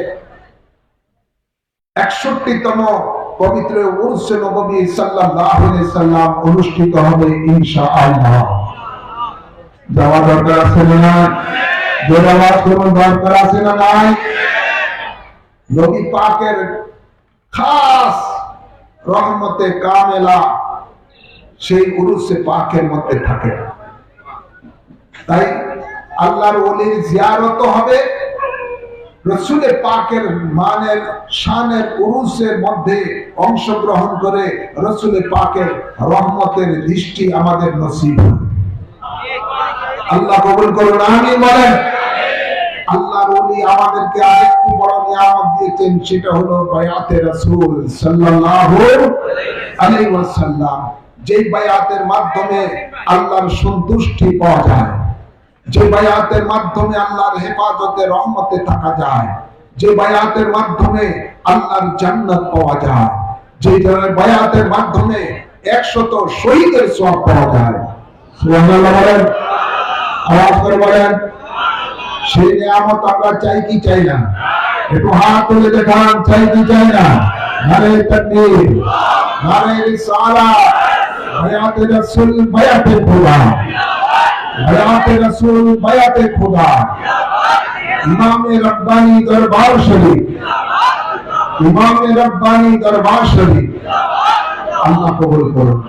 Speaker 1: 61তম পবিত্র উরসে নববী সাল্লাল্লাহু আলাইহি সাল্লাম অনুষ্ঠিত হবে ইনশাআল্লাহ। যাওয়া দরকার আছে না? জোরাবাদ করুন, দরকার আছে না নাই? নবী পাকের খাস রহমতে কামেলা সেই উরুসে পাকের মধ্যে থাকে। তাই আল্লাহর ওলির জিয়ারত হবে, রাসূলে পাকের মানের শানের উরুসের মধ্যে অংশগ্রহণ করে রাসূলে পাকের রহমতের দৃষ্টি আমাদের নসিব। আল্লাহ কবুল করুন, আমিন বলেন। আল্লাহর ওলি আমাদেরকে আরেকটি বড় নিয়ামত দিয়েছেন, সেটা হলো বায়াতে রাসূল সাল্লাল্লাহু আলাইহি ওয়াসাল্লাম। যে বায়াতের মাধ্যমে আল্লাহর সন্তুষ্টি পাওয়া যায়, যে বায়াতের মাধ্যমে আল্লাহর হেফাজতে রহমতে থাকা যায়, যে বায়াতের মাধ্যমে আল্লাহর জান্নাত পাওয়া যায়, যে বায়াতের মাধ্যমে 100 শহীদের সওয়াব পাওয়া যায়। সুবহানাল্লাহ বলেন, আওয়াজ করে বলেন। সেই নিয়ামত আমরা চাই কি চাই না? একটু হাত তুলে দেখান, চাই কি চাই না? নারে তাকবীর, নারে রিসালাত, বায়াতে রাসূল, বায়াতে খোদা, বায়াতে রাসূল, বায়াতে খোদা, ইমামে রব্বানী দরবার শরীফ, ইমামে রব্বানী দরবার শরীফ। আল্লাহ কবুল করুন।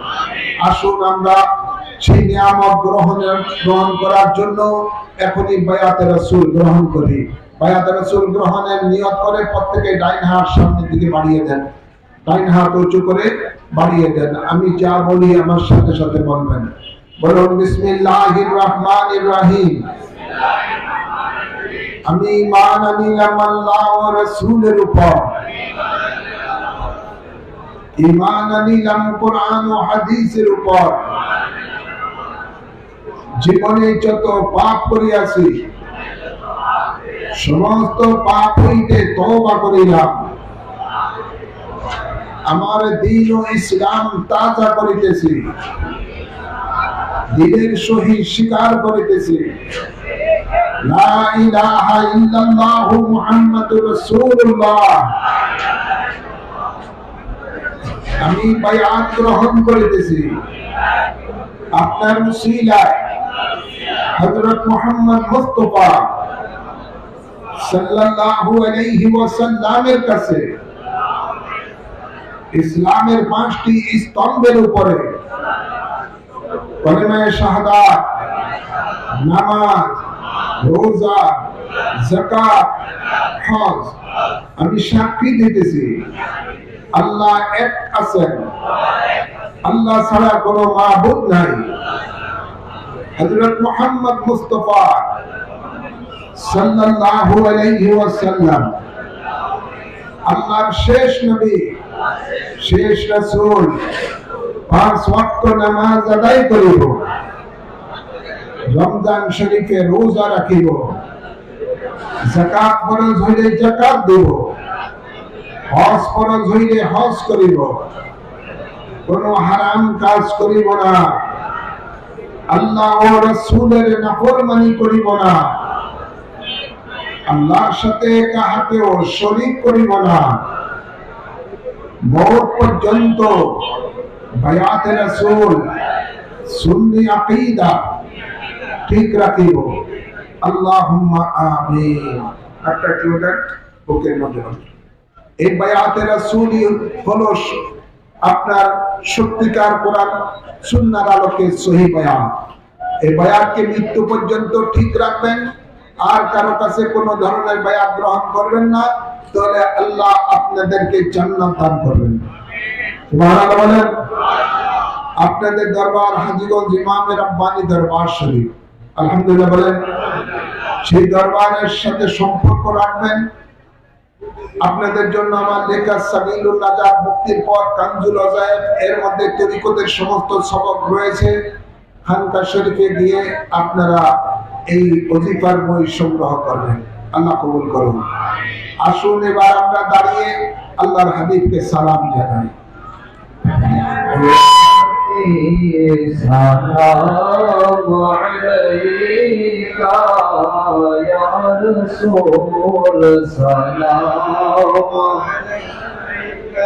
Speaker 1: আসুন আমরা সেই নিয়ামত গ্রহণ করার জন্য এখনই বায়াতে রাসূল গ্রহণ করি। বায়াতে রাসূল গ্রহণের নিয়ত করে প্রত্যেকে ডাইন হাত সামনের দিকে বাড়িয়ে দেন, ডাইন হাত উঁচু করে বাড়িয়ে দেন। আমি যা বলি আমার সাথে সাথে বলবেন। বলুন বিসমিল্লাহির রহমানির রহিম। আমি ঈমান আনলাম আল্লাহ ও রাসূলের উপর, ঈমান আনলাম কোরআন ও হাদিসের উপর। জীবনে যত পাপ করিয়াছি সমস্ত পাপ হইতে তওবা করিলাম। আমার দ্বীন ও ইসলাম তাজা করিতেছি, দিলের সহিত স্বীকার করিতেছি লা ইলাহা ইল্লাল্লাহু মুহাম্মাদুর রাসূলুল্লাহ। আমি বায়াত গ্রহণ করিতেছি আপনার উসিলায় হযরত মুহাম্মদ মুস্তাফা সাল্লাল্লাহু আলাইহি ওয়াসাল্লামের কাছে ইসলামের 5টি স্তম্ভের উপরে কলেমায়ে শাহাদাত, নামাজ, রোজা, যাকাত, হজ আমি সাক্ষী দিতেছি আল্লাহ এক আছেন, আল্লাহ ছাড়া কোনো মাবুদ নাই। হযরত মুহাম্মদ মুস্তাফা সাল্লাল্লাহু আলাইহি ওয়াসাল্লাম আল্লাহর শেষ নবী, শেষ রাসূল। 5 ওয়াক্ত নামাজ আদায় করিব, রমজান শরীফে রোজা রাখিব, যাকাত ফরজ হইলে যাকাত দেব, হজ ফরজ হইলে হজ করিব, কোনো হারাম কাজ করিব না, আল্লাহ ও রাসূলের নাফরমানি করিব না, আল্লাহর সাথে কাহাকেও শরীক করিব না। মওত পর্যন্ত বায়াতে রাসূল সুন্নি আকীদা ঠিক রাখিব। আল্লাহুম্মা আমিন। একটা ক্লোজার বুকের মধ্যে। এই বায়াতে রাসূলই হলো আপনার সত্যিকার কোরআন সুন্নাহর আলোকে সহিহ বায়াত। এই বায়াতকে মৃত্যু পর্যন্ত ঠিক রাখবেন, আর কারো কাছে কোনো ধরনের বায়াত গ্রহণ করবেন না, তাহলে আল্লাহ আপনাদেরকে জান্নাত দান করবেন। সুবহানাল্লাহ বলেন। আপনাদের দরবার হাজীগঞ্জ ইমামে রব্বানী দরবার শরীফ, আলহামদুলিল্লাহ বলেন। সেই দরবারের সাথে সম্পর্ক রাখবেন, আপনাদের জন্য আমার লেখা সাবিলুন নাজাত, মুক্তির পথ, কানজুল আযায়েব, এর মধ্যে তরিকতের সমস্ত সবক রয়েছে। খানকা শরীফে গিয়ে আপনারা এই ওজিফার বই সংগ্রহ করবেন। আল্লাহ কবুল করুন। আসুন এবার আমরা দাঁড়িয়ে আল্লাহর হাবিবকে সালাম জানাই।
Speaker 2: السلام عليك يا رسول سلام عليك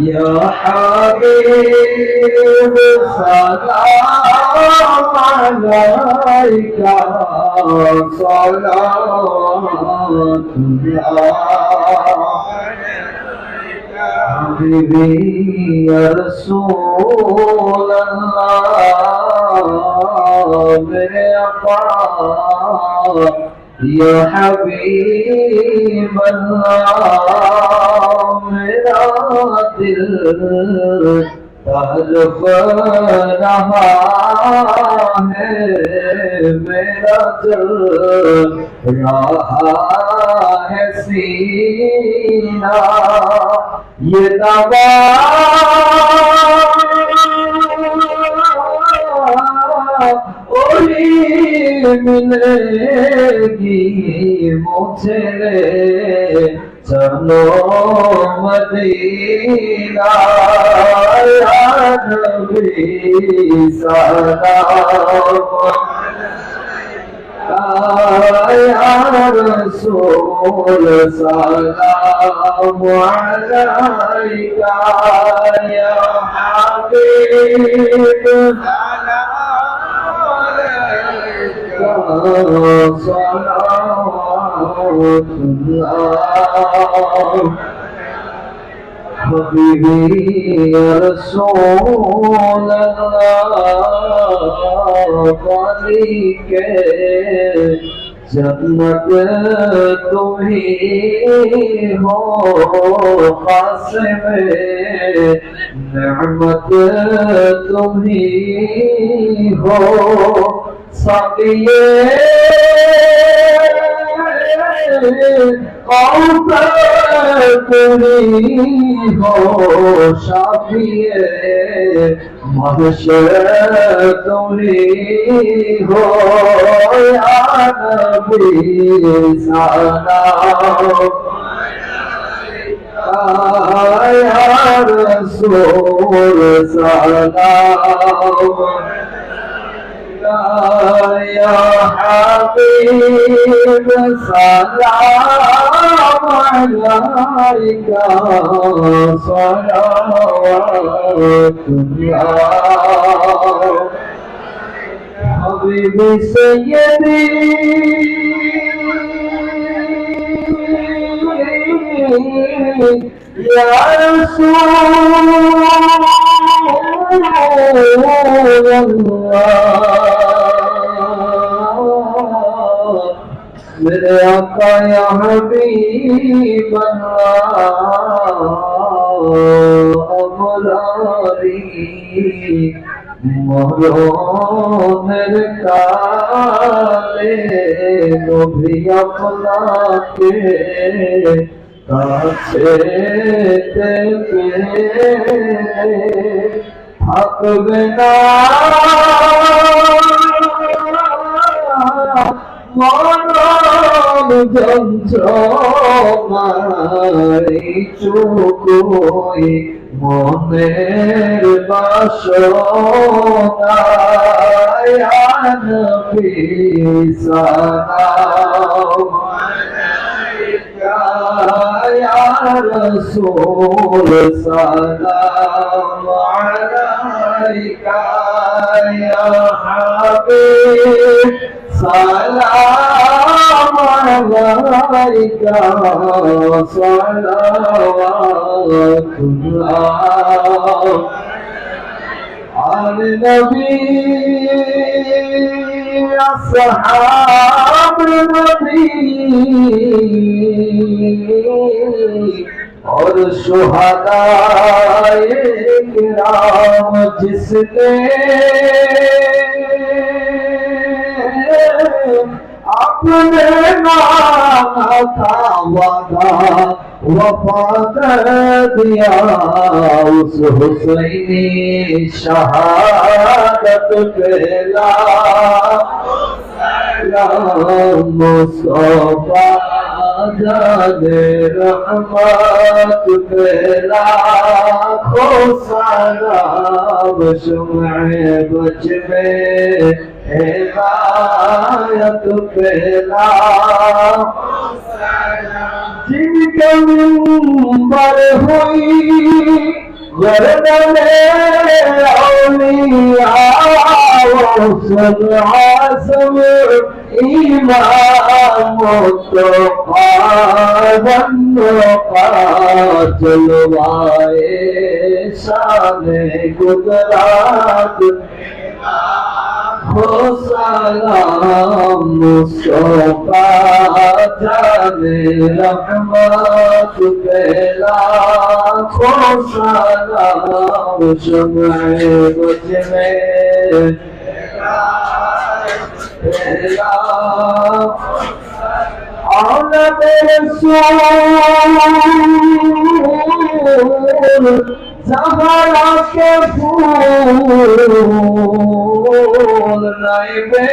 Speaker 2: يا حبيب سلام عليك صلوات الله حبيبي يا رسول الله میرے آقا یا حبیب اللہ میرا دل طرف رہا ہے میرا دل رہا ہے سینہ یہ دوا وہی ملے گی مجھے چلو مدینہ یا نبی سلام يا رسول سلام عليك يا حبيب صلوات الله حبيبي يا رسول الله قاضي کے جنت تمہیں ہو قاسم نعمت تمہیں ہو ساقیے کوثر تمہیں ہو شافیے محشر تمہیں ہو یا نبی سلام یا رسول سلام يا حبيب سلام عليك صلوات الله حبيبي سيدي يا رسول الله میرے آقا یا حبیب اللہ امراری মরণের কালে নবী আপনাকে কাছে থেকে থাকবে না মরণ যন্ত্রণায় চুকোই মনের বাসনা ইয়া নবী সালাম আলাইকা ইয়া রাসূল সালাম আলাইকা ইয়া হাবিব সালাম আলাইকা সালাওয়াতুল্লাহ আলা নবী আসহাব নবী और शुहदाए किराम जिसने अपने नाम का वादा वफा कर दिया उस हुसैनी शहादत पेला मुस्तफा जाने रहमत पेला खो सलाम शुम्ए बुझ में हिदायत पेला जिनके मिंबर हुई गर्दने औलिया सब आसम इमाम तो जलवाए शाने गुजरात हो सलाम मुस्तफा जाने रहमत पेला खो सलाम शुम्ए बुझ में पेला औलद रसूल ज़हरा के फूल नैबे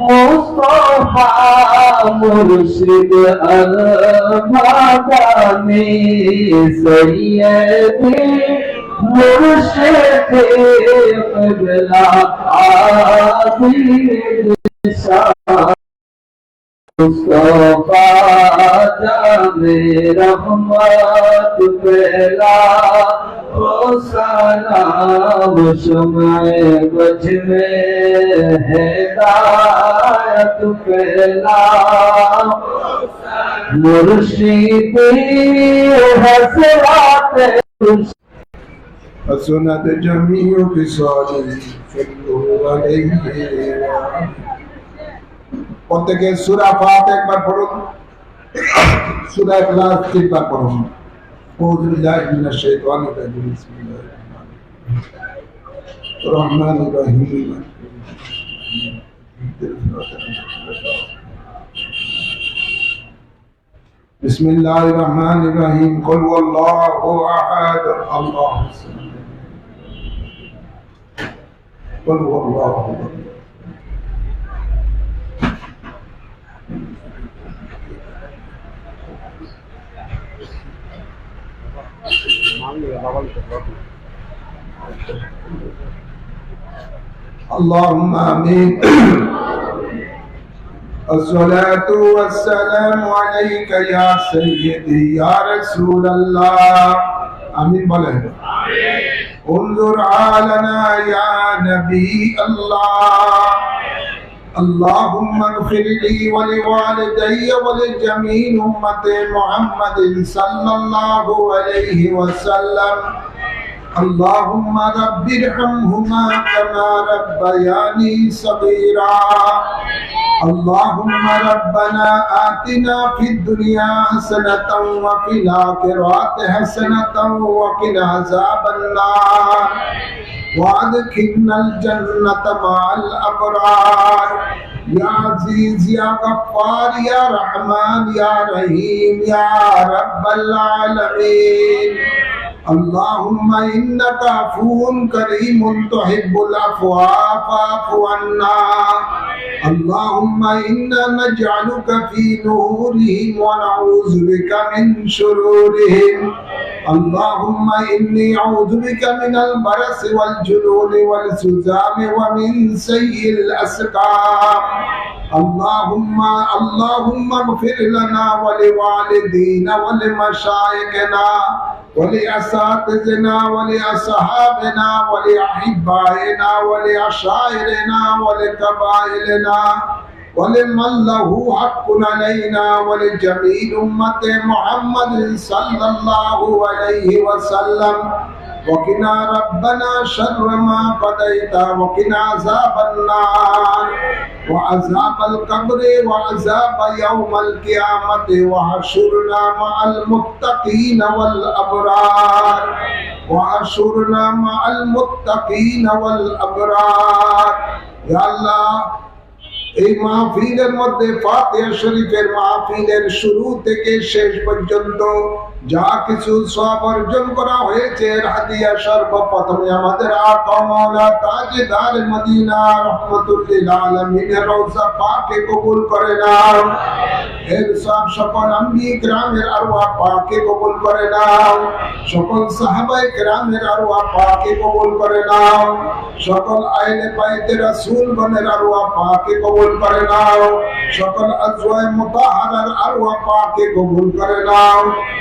Speaker 2: मुस्तफा मुर्शिद अल-मदानी सैयदी मुर्शिद क़िबला आदिल मुस्तफा जाने रहमत पेला हो सलाम शुम्ए बुझ में हिदायत पेला मुर्शिदी हसरात
Speaker 1: حسنت جميع خصاله صلوا عليه প্রত্যেকে সূরা ফাতিহা একবার পড়ুন, সূরা ইখলাস তিনবার পড়ুন। আউযু বিল্লাহি মিনাশ শাইতানির রাজিম। বিসমিল্লাহির রহমানির রহিম। বিসমিল্লাহির রহমানির রহিম। কুল হুয়াল্লাহু আহাদ আল্লাহুস সামাদ। কুল হুয়াল্লাহু আহাদ। اللهم آمين. الصلاة والسلام عليك يا سيدي يا رسول الله. آمين بولن. انظر حالنا يا نبي الله. اللهم اغفر لي ولوالدي ولجميع أمة محمد صلى الله عليه وسلم. اللهم رب ارحمهما كما ربياني صغيرا. اللهم ربنا آتنا في الدنيا حسنة وفي الآخرة حسنة وقنا عذاب النار وادخلنا الجنة مع الأبرار. يا عزيز يا غفار يا رحمن يا رحيم يا رب العالمين. اللهم إنك عفو كريم تحب العفو فاعف عنا. اللهم إنا نجعلك في نورهم ونعوذ بك من شرورهم. اللهم إني أعوذ بك من البرص والجنون والسزام ومن سيء الأسقام. اللهم اغفر لنا ولوالدينا ولمشايخنا ولأساتذتنا ولأصحابنا ولأحبائنا ولأشاعرنا ولقبائلنا ولمن له حق علينا ولجميع أمة محمد صلى الله عليه وسلم. وقنا ربنا شر ما قضيت وقنا عذاب النار وعذاب القبر وعذاب يوم القيامة وحشرنا مع المتقين والأبرار. وحشرنا مع المتقين والأبرار. يا الله এই মাহফিলের মধ্যে ফাতিহা শরীফের মাহফিলের শুরু থেকে শেষ পর্যন্ত যা কিছু সওয়াব অর্জন করা হয়েছে এর হাদিয়া সর্বপ্রথমে আমাদের আকা মাওলা তাজদার মদিনা রাহমাতুল লিল আলামিনের রওজা পাকে কবুল করে নাও। এর সব সকল আম্বিয়া কিরামের আরওয়াহ পাকে কবুল করে নাও। সকল সাহাবায়ে কিরামের আরওয়াহ পাকে কবুল করে নাও। সকল আহলে বাইতে রাসূল গণের আরওয়াহ পাকে কবুল করে নাও। সকল আজওয়ায়ে মুতাহহারার আরওয়াহ পাকে কবুল করে নাও।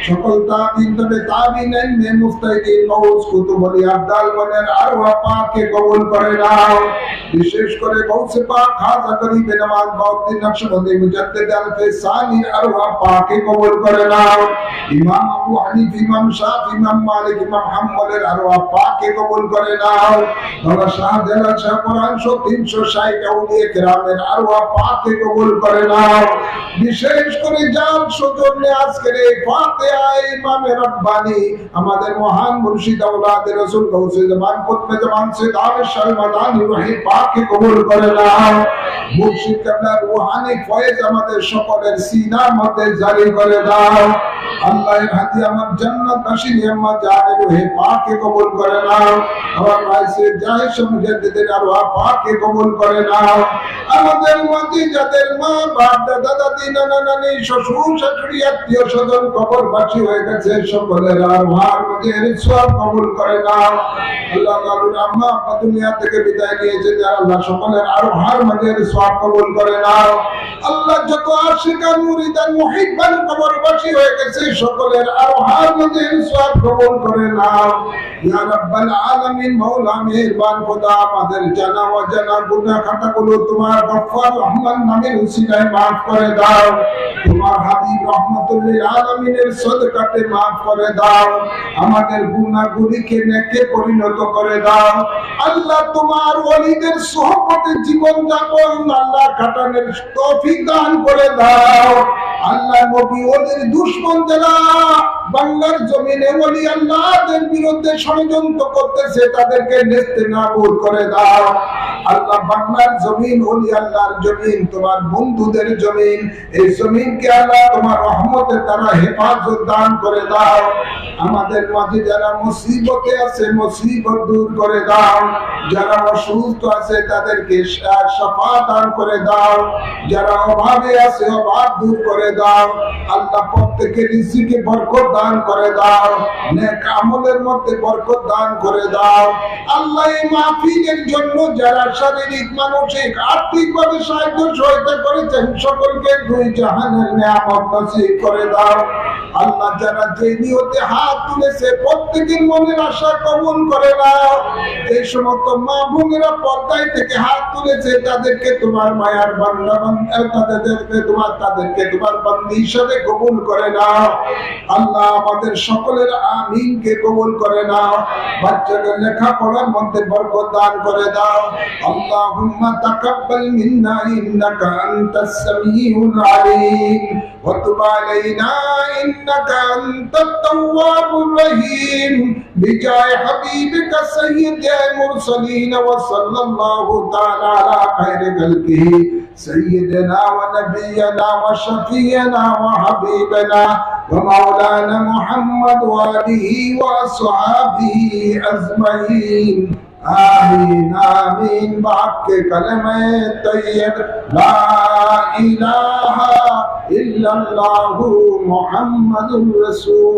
Speaker 1: সকল তাবিঈন তবে তাবিঈন ইলমে মুজতাহিদিন গাউস কুতুব আলী আবদাল গণের আরওয়াহ পাকে কবুল করে নাও। বিশেষ করে গাউসে পাক খাজা গরিবে নওয়াজ বাউদ্দিন নকশবন্দি মুজাদ্দিদ আলফে সানির আরওয়াহ পাকে কবুল করে নাও। ইমাম আবু হানিফা, ইমাম শাফি, ইমাম মালিক, ইমাম হাম্বলের আরওয়াহ পাকে কবুল করে নাও। বাবা শাহজালাল শাহ কোরআন 360 আউলিয়া কিরামের আরওয়াহ পাকে কবুল করে নাও। বিশেষ করে জাল সৌজন্যে আজকের এই ফাতিহা ইমাম রব্বানি আমাদের মহান মুর্শিদ আওলাদে রাসূল গাউসে জামান কুতবে জামান সৈয়দ আমির শাহ মাদানী রহি পাকে কবুল করে নাও। মুর্শিদ কেবলার রূহানি ফয়েজ আমাদের সকলের সিনার মধ্যে জারি করে দাও। আল্লাহর হাদিয়া আমার জান্নাতবাসী নিয়ামত জানে রহি পাকে কবুল করে নাও। আমার রাইসে জায়েশ মুজাদ্দিদের আরওয়াহ পাকে কবুল করে নাও। আমাদের মাঝে যাদের মা বাপ দাদা দাদি নানা নানি শ্বশুর শাশুড়ি আত্মীয় স্বজন কবরবাসী হয়ে গেছে সকলের আরওয়াহ মধ্যে সওয়াব কবুল করে নাও। আল্লাহ আল্লাহর আম্মা আব্বা দুনিয়া থেকে বিদায় নিয়েছে যারা আল্লাহ সকলের আরওয়াহ মধ্যে সওয়াব কবুল করে নাও। আল্লাহ যত আশিকান মুরিদান মুহিব্বান কবরবাসী হয়ে গেছে সকলের আরওয়াহ মধ্যে সওয়াব কবুল করে নাও। ইয়া রাব্বাল আলামিন মাওলা মেহেরবান খোদা আমাদের জানা অজানা গুনাহ খাতাগুলো তোমার গফফার রহমান নামের উসিলায় maaf করে দাও। তোমার হাবিব রাহমাতুল লিল আলামিনের সদকাতে maaf করে দাও। আমাদের গুনাহগুলিকে নেকে পরিণত করে দাও। আল্লাহ তোমার ওলিদের সুহবতে জীবন যাপন আল্লাহ কাটানোর তৌফিক দান করে দাও। আল্লাহ নবী ওদের দুশমন যারা বাংলার জমিনে ওলি আল্লাহদের বিরুদ্ধে ষড়যন্ত্র করতেছে তাদেরকে নেস্তেনাবুদ করে দাও। আল্লাহ বাংলার জমিন ওলি আল্লাহর জমিন তোমার বন্ধুদের জমিন, এই জমিনকে আল্লাহ তোমার রহমতের দ্বারা হেফাজত দান করে দাও। আমাদের মাঝে যারা মুসিবতে আছে মুসিবত দূর করে দাও। যারা অসুস্থ আছে তাদেরকে শিফা দান করে দাও। যারা অভাবে আছে অভাব দূর করে দাও। আল্লাহ প্রত্যেকের রিজিকে বরকত দান করে দাও। নেক আমলের মধ্যে বরকত দান করে দাও। আল্লাহ এই মাহফিলের জন্য যারা শারীরিক মানসিক আর্থিকভাবে সাহায্য সহায়তা করেছেন সকলকে দুই জাহানের নিয়ামত নসিব করে দাও। আল্লাহ যারা যে নিয়তে হাত তুলেছে প্রত্যেকের মনের আশা কবুল করে নাও। এই সমস্ত মা বোনেরা পর্দায় থেকে হাত তুলেছে তাদেরকে তোমার মায়ার বান্দা তাদেরকে তোমার বান্দি হিসেবে কবুল করে নাও। আল্লাহ আমাদের সকলের আমিনকে কবুল করে নাও। বাচ্চাদের লেখাপড়ার মধ্যে বরকত দান করে দাও। আল্লাহুম্মা তাকাব্বাল মিন্না ইন্নাকা আনতাস সামিউল আলিম ওয়া তুব আলাইনা ইন্নাকা আনতাত তাওয়াবুর রহিম বিজায় হাবিবিকা সাইয়্যিদুল মুরসালিন ওয়া সাল্লাল্লাহু তাআলা আলা খায়রি খালকিহি সাইয়্যিদিনা ওয়া নাবিয়্যিনা ওয়া শাফিয়িনা ওয়া হাবিবিনা ওয়া মাওলানা মুহাম্মদ ওয়া আলিহি ওয়া আসহাবিহি আজমাইন। آمين آمين بحق كلمة طيب لا إله إلا الله محمد رسول